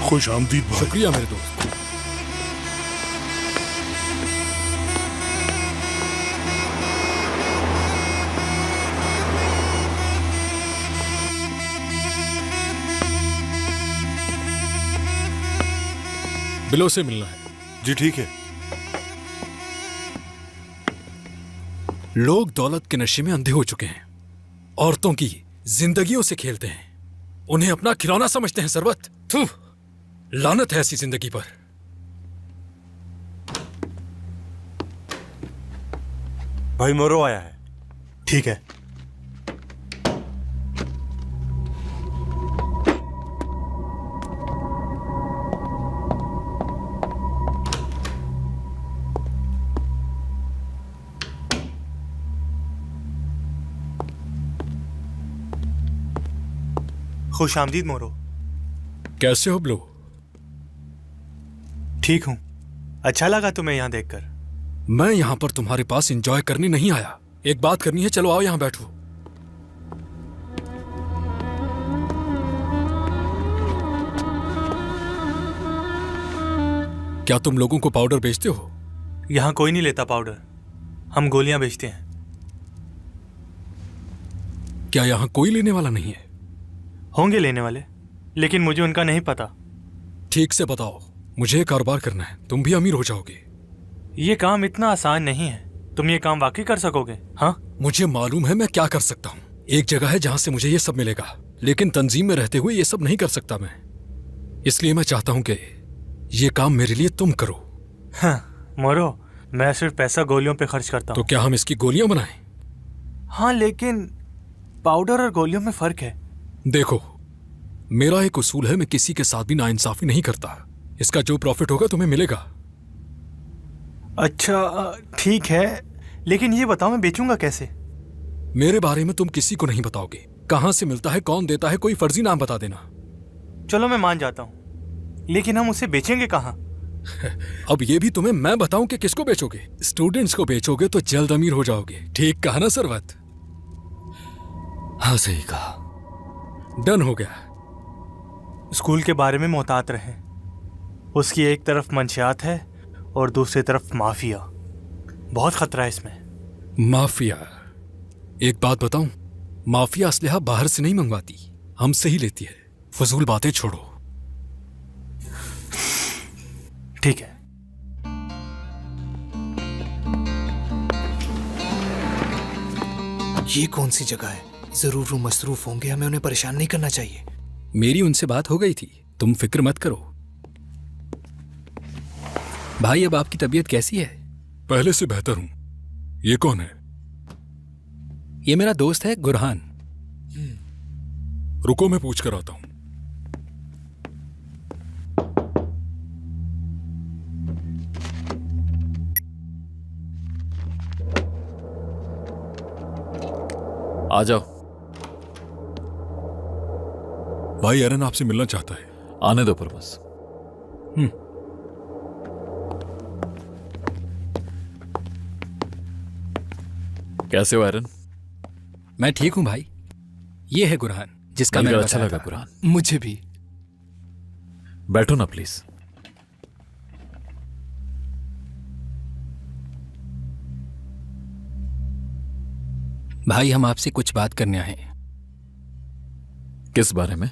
खुश आमदीद भाई। शुक्रिया मेरे दोस्त। बिलो से मिलना है। जी ठीक है। लोग दौलत के नशे में अंधे हो चुके हैं, औरतों की जिंदगियों से खेलते हैं, उन्हें अपना खिलौना समझते हैं। सरवत, थू, लानत है ऐसी जिंदगी पर। भाई मोरो आया है। ठीक है। खुश आमदीद मोरो। कैसे हो ब्लो? ठीक हूं। अच्छा लगा तुम्हें यहां देखकर। मैं यहां पर तुम्हारे पास एंजॉय करने नहीं आया, एक बात करनी है। चलो आओ यहां बैठो। क्या तुम लोगों को पाउडर बेचते हो? यहां कोई नहीं लेता पाउडर, हम गोलियां बेचते हैं। क्या यहां कोई लेने वाला नहीं है? होंगे लेने वाले, लेकिन मुझे उनका नहीं पता। ठीक से बताओ, मुझे कारोबार करना है, तुम भी अमीर हो जाओगे। ये काम इतना आसान नहीं है। तुम ये काम वाकई कर सकोगे? हाँ, मुझे मालूम है मैं क्या कर सकता हूँ। एक जगह है जहां से मुझे ये सब मिलेगा, लेकिन तंजीम में रहते हुए ये सब नहीं कर सकता मैं। इसलिए मैं चाहता हूँ कि ये काम मेरे लिए तुम करो। हाँ मोरो, मैं सिर्फ पैसा गोलियों पे खर्च करता तो हूँ। क्या हम इसकी गोलियां बनाएं? हाँ, लेकिन पाउडर और गोलियों में फर्क है। देखो, मेरा एक उसूल है, मैं किसी के साथ भी नाइंसाफी नहीं करता। इसका जो प्रॉफिट होगा तुम्हें मिलेगा। अच्छा ठीक है, लेकिन ये बताओ मैं बेचूंगा कैसे? मेरे बारे में तुम किसी को नहीं बताओगे। कहां से मिलता है, कौन देता है, कोई फर्जी नाम बता देना। चलो मैं मान जाता हूँ, लेकिन हम उसे बेचेंगे कहाँ? अब ये भी तुम्हें मैं बताऊं कि किसको बेचोगे? स्टूडेंट्स को बेचोगे तो जल्द अमीर हो जाओगे। ठीक कहा ना सरवत? हाँ सही कहा। डन हो गया। स्कूल के बारे में मोहतात रहें। उसकी एक तरफ मंशियात है और दूसरी तरफ माफिया। बहुत खतरा है इसमें। माफिया? एक बात बताऊं, माफिया असलहा बाहर से नहीं मंगवाती, हमसे ही लेती है। फजूल बातें छोड़ो। ठीक है। ये कौन सी जगह है? जरूर वो मसरूफ होंगे, हमें उन्हें परेशान नहीं करना चाहिए। मेरी उनसे बात हो गई थी, तुम फिक्र मत करो। भाई अब आपकी तबीयत कैसी है? पहले से बेहतर हूं। ये कौन है? ये मेरा दोस्त है गुरहान। रुको मैं पूछ कर आता हूं। आ जाओ। भाई एरन आपसे मिलना चाहता है। आने दो पर बस। कैसे हो एरन? मैं ठीक हूं भाई। ये है गुरहान, जिसका मैंने अच्छा बताया लगा था। कुरान। मुझे भी। बैठो ना प्लीज। भाई हम आपसे कुछ बात करने आए हैं। किस बारे में?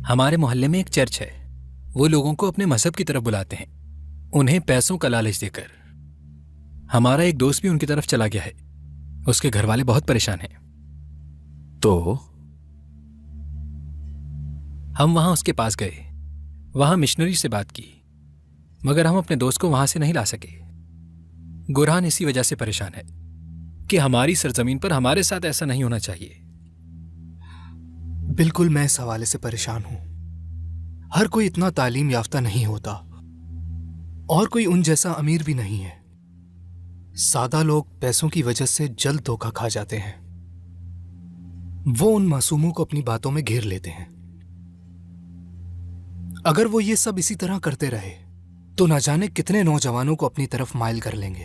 हमारे मोहल्ले में एक चर्च है, वो लोगों को अपने मजहब की तरफ बुलाते हैं, उन्हें पैसों का लालच देकर। हमारा एक दोस्त भी उनकी तरफ चला गया है, उसके घर वाले बहुत परेशान हैं। तो हम वहां उसके पास गए, वहां मिशनरी से बात की, मगर हम अपने दोस्त को वहां से नहीं ला सके। गुरहान इसी वजह से परेशान है कि हमारी सरजमीन पर हमारे साथ ऐसा नहीं होना चाहिए। बिल्कुल, मैं इस हवाले से परेशान हूं। हर कोई इतना तालीम याफ्ता नहीं होता और कोई उन जैसा अमीर भी नहीं है। सादा लोग पैसों की वजह से जल्द धोखा खा जाते हैं। वो उन मासूमों को अपनी बातों में घेर लेते हैं। अगर वो ये सब इसी तरह करते रहे तो ना जाने कितने नौजवानों को अपनी तरफ माइल कर लेंगे।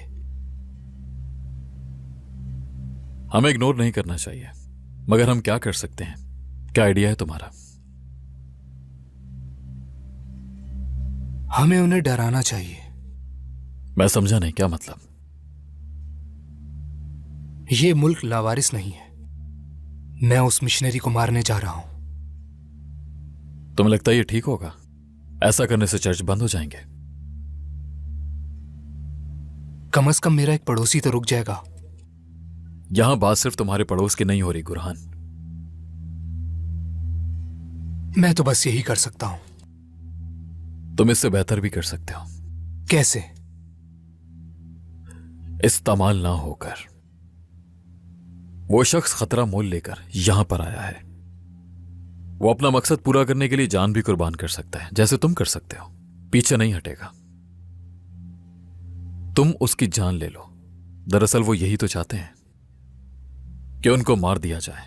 हमें इग्नोर नहीं करना चाहिए, मगर हम क्या कर सकते हैं? क्या आइडिया है तुम्हारा? हमें उन्हें डराना चाहिए। मैं समझा नहीं, क्या मतलब? ये मुल्क लावारिस नहीं है। मैं उस मिशनरी को मारने जा रहा हूं। तुम्हें लगता है ये ठीक होगा? ऐसा करने से चर्च बंद हो जाएंगे। कम से कम मेरा एक पड़ोसी तो रुक जाएगा। यहां बात सिर्फ तुम्हारे पड़ोस की नहीं हो रही गुरहान। मैं तो बस यही कर सकता हूं। तुम इससे बेहतर भी कर सकते हो। कैसे? इस्तेमाल ना होकर। वो शख्स खतरा मोल लेकर यहां पर आया है। वो अपना मकसद पूरा करने के लिए जान भी कुर्बान कर सकता है, जैसे तुम कर सकते हो। पीछे नहीं हटेगा। तुम उसकी जान ले लो। दरअसल वो यही तो चाहते हैं कि उनको मार दिया जाए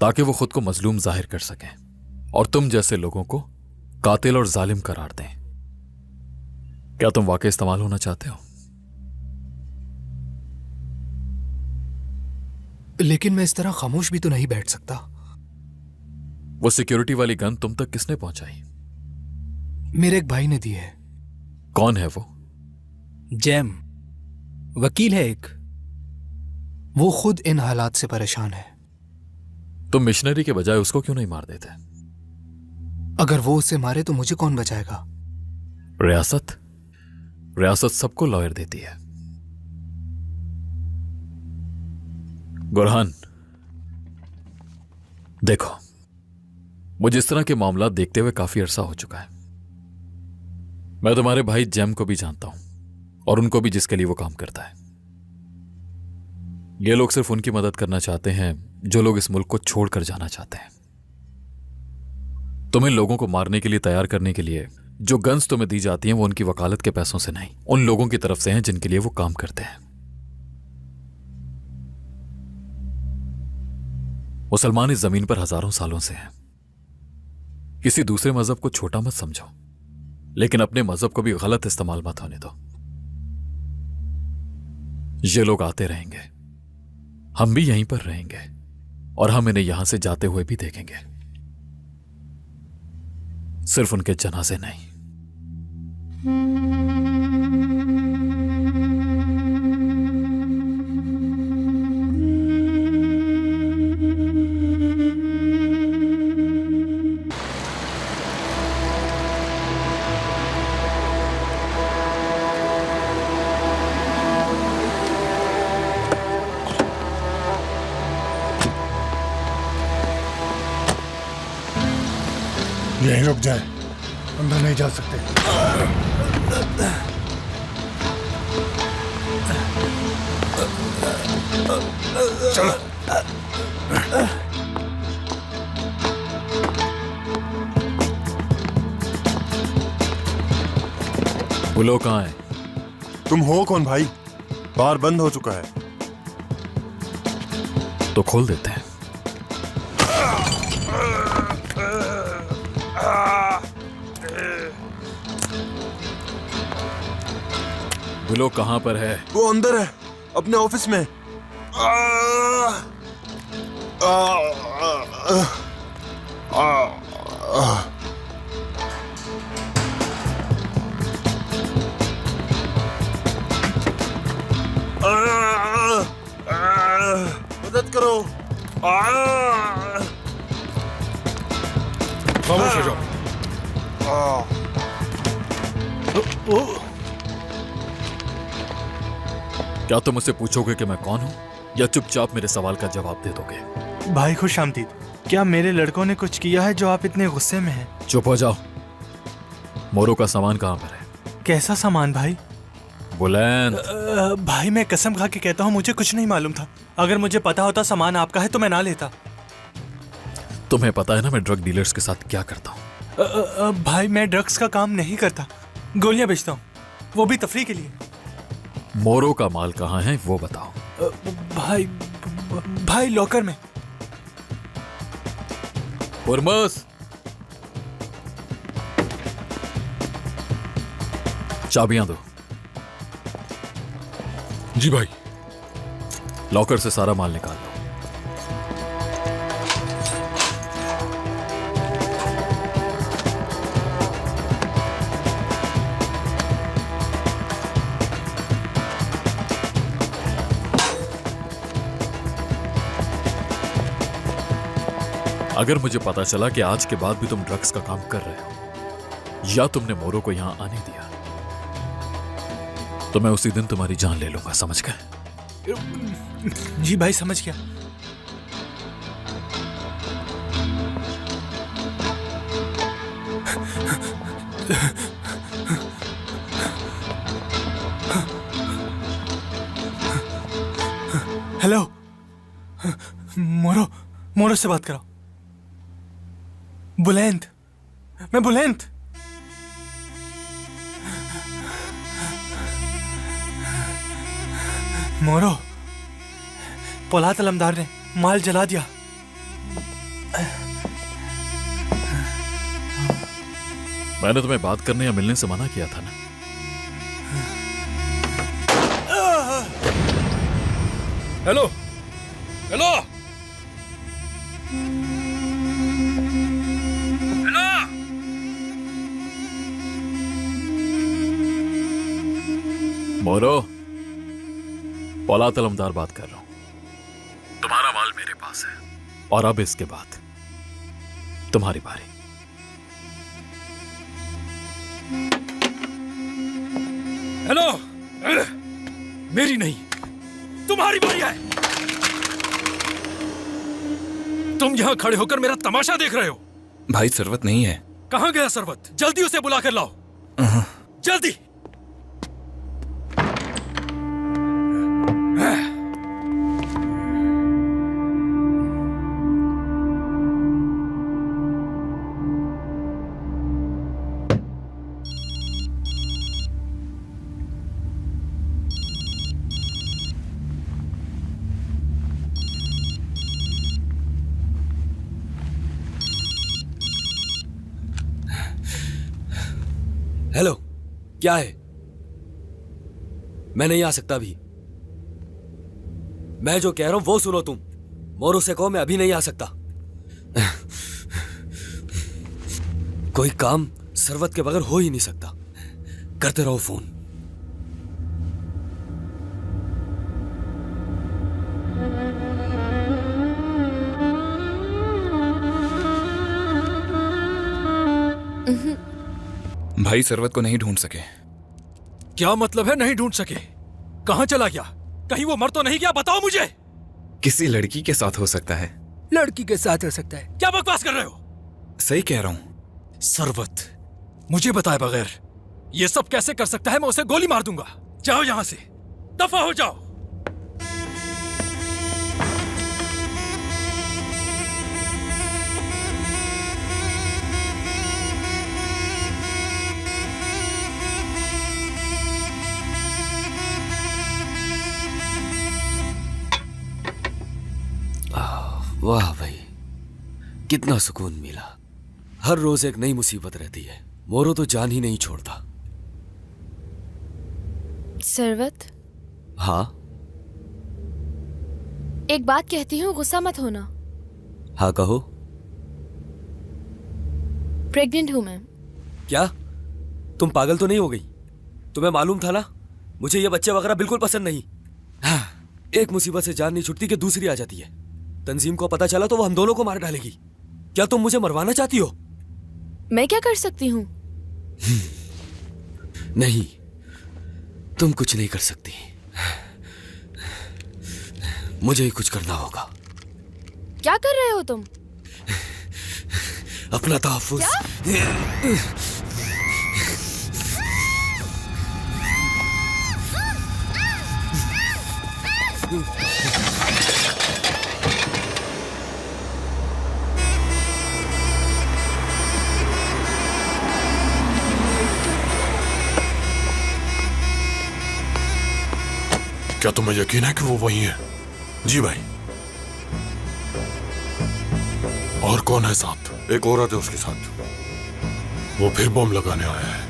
ताकि वो खुद को मजलूम जाहिर कर सकें और तुम जैसे लोगों को कातिल और जालिम करार दें। क्या तुम वाकई इस्तेमाल होना चाहते हो? लेकिन मैं इस तरह खामोश भी तो नहीं बैठ सकता। वो सिक्योरिटी वाली गन तुम तक किसने पहुंचाई? मेरे एक भाई ने दी है। कौन है वो? जैम, वकील है एक। वो खुद इन हालात से परेशान है। तुम मिशनरी के बजाय उसको क्यों नहीं मार देते? अगर वो उसे मारे तो मुझे कौन बचाएगा? रियासत सबको लॉयर देती है। गुरहान, देखो, मुझे इस तरह के मामला देखते हुए काफी अरसा हो चुका है। मैं तुम्हारे भाई जैम को भी जानता हूं और उनको भी, जिसके लिए वो काम करता है। ये लोग सिर्फ उनकी मदद करना चाहते हैं जो लोग इस मुल्क को छोड़कर जाना चाहते हैं। तुम्हें लोगों को मारने के लिए तैयार करने के लिए जो गन्स तुम्हें दी जाती हैं वो उनकी वकालत के पैसों से नहीं, उन लोगों की तरफ से हैं जिनके लिए वो काम करते हैं। मुसलमान इस जमीन पर हजारों सालों से हैं। किसी दूसरे मजहब को छोटा मत समझो, लेकिन अपने मजहब को भी गलत इस्तेमाल मत होने दो। ये लोग आते रहेंगे, हम भी यहीं पर रहेंगे और हम इन्हें यहां से जाते हुए भी देखेंगे, सिर्फ उनके जनाजे नहीं। यहीं रुक जाए, अंदर नहीं जा सकते। चलो। वो लोग कहां हैं? तुम हो कौन भाई? बार बंद हो चुका है। तो खोल देते हैं। वो लोग कहां पर है? वो अंदर है, अपने ऑफिस में। मदद करो। खामोश हो जाओ। क्या तुम मुझसे पूछोगे कि मैं कौन हूं, या चुपचाप मेरे सवाल का जवाब दे दोगे? भाई खुश आमदीद। क्या मेरे लड़कों ने कुछ किया है जो आप इतने गुस्से में हैं? चुप हो जाओ। मोरो का सामान कहां पर है? कैसा सामान भाई? बुलंद। भाई मैं कसम खा के कहता हूँ, मुझे कुछ नहीं मालूम था। अगर मुझे पता होता सामान आपका है तो मैं ना लेता। तुम्हें पता है ना मैं ड्रग डीलर्स के साथ क्या करता हूं। भाई मैं ड्रग्स का काम नहीं करता, गोलियां बेचता हूँ, वो भी तफरी के लिए। मोरो का माल कहां है वो बताओ। भाई लॉकर में। हुर्मुस, चाबियां दो। जी भाई। लॉकर से सारा माल निकाल लो। अगर मुझे पता चला कि आज के बाद भी तुम ड्रग्स का काम कर रहे हो या तुमने मोरो को यहां आने दिया, तो मैं उसी दिन तुम्हारी जान ले लूंगा, समझ गए? जी भाई, समझ गया। हेलो, मोरो, मोरो से बात कराओ। बुलंद, मैं बुलंद। मोरो, पोलात अलमदार ने माल जला दिया। मैंने तुम्हें बात करने या मिलने से मना किया था ना? हेलो हेलो हेलो, मोरो, पौलात अलमदार बात कर रहा हूं। तुम्हारा माल मेरे पास है और अब इसके बाद तुम्हारी बारी। हेलो, मेरी नहीं, तुम्हारी बारी है। तुम यहां खड़े होकर मेरा तमाशा देख रहे हो। भाई सरवत नहीं है। कहां गया सरवत? जल्दी उसे बुला कर लाओ, जल्दी। हेलो, क्या है? मैं नहीं आ सकता अभी। मैं जो कह रहा हूं वो सुनो तुम। मोरू से कहो मैं अभी नहीं आ सकता। कोई काम सरवत के बगैर हो ही नहीं सकता। करते रहो फोन। भाई सरवत को नहीं ढूंढ सके। क्या मतलब है नहीं ढूंढ सके? कहां चला गया? कहीं वो मर तो नहीं गया? बताओ मुझे। किसी लड़की के साथ हो सकता है। लड़की के साथ हो सकता है? क्या बकवास कर रहे हो? सही कह रहा हूं। सरवत मुझे बताए बगैर ये सब कैसे कर सकता है? मैं उसे गोली मार दूंगा। जाओ यहां से, दफा हो जाओ। वाह भाई, कितना सुकून मिला। हर रोज एक नई मुसीबत रहती है। मोरो तो जान ही नहीं छोड़ता। सरवत, हाँ एक बात कहती हूँ, गुस्सा मत होना। हाँ कहो। प्रेग्नेंट हूं मैं। क्या तुम पागल तो नहीं हो गई? तुम्हें मालूम था ना मुझे ये बच्चे वगैरह बिल्कुल पसंद नहीं। हाँ, एक मुसीबत से जान नहीं छुटती कि दूसरी आ जाती है। तंजीम को पता चला तो वो हम दोनों को मार डालेगी। क्या तुम मुझे मरवाना चाहती हो? मैं क्या कर सकती हूँ? नहीं, तुम कुछ नहीं कर सकती। मुझे ही कुछ करना होगा। क्या कर रहे हो तुम? अपना तहफ्फुज़। क्या तुम्हें यकीन है कि वो वही है? जी भाई। और कौन है साथ? एक औरत है उसके साथ। वो फिर बम लगाने आया है।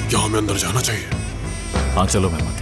क्या हमें अंदर जाना चाहिए? हाँ चलो मेहमती।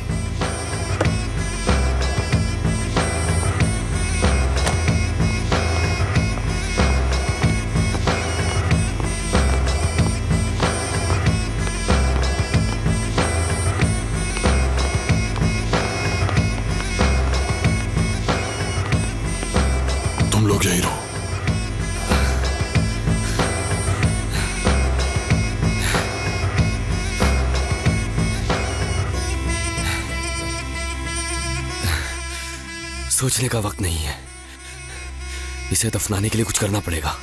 सोचने का वक्त नहीं है। इसे दफनाने के लिए कुछ करना पड़ेगा।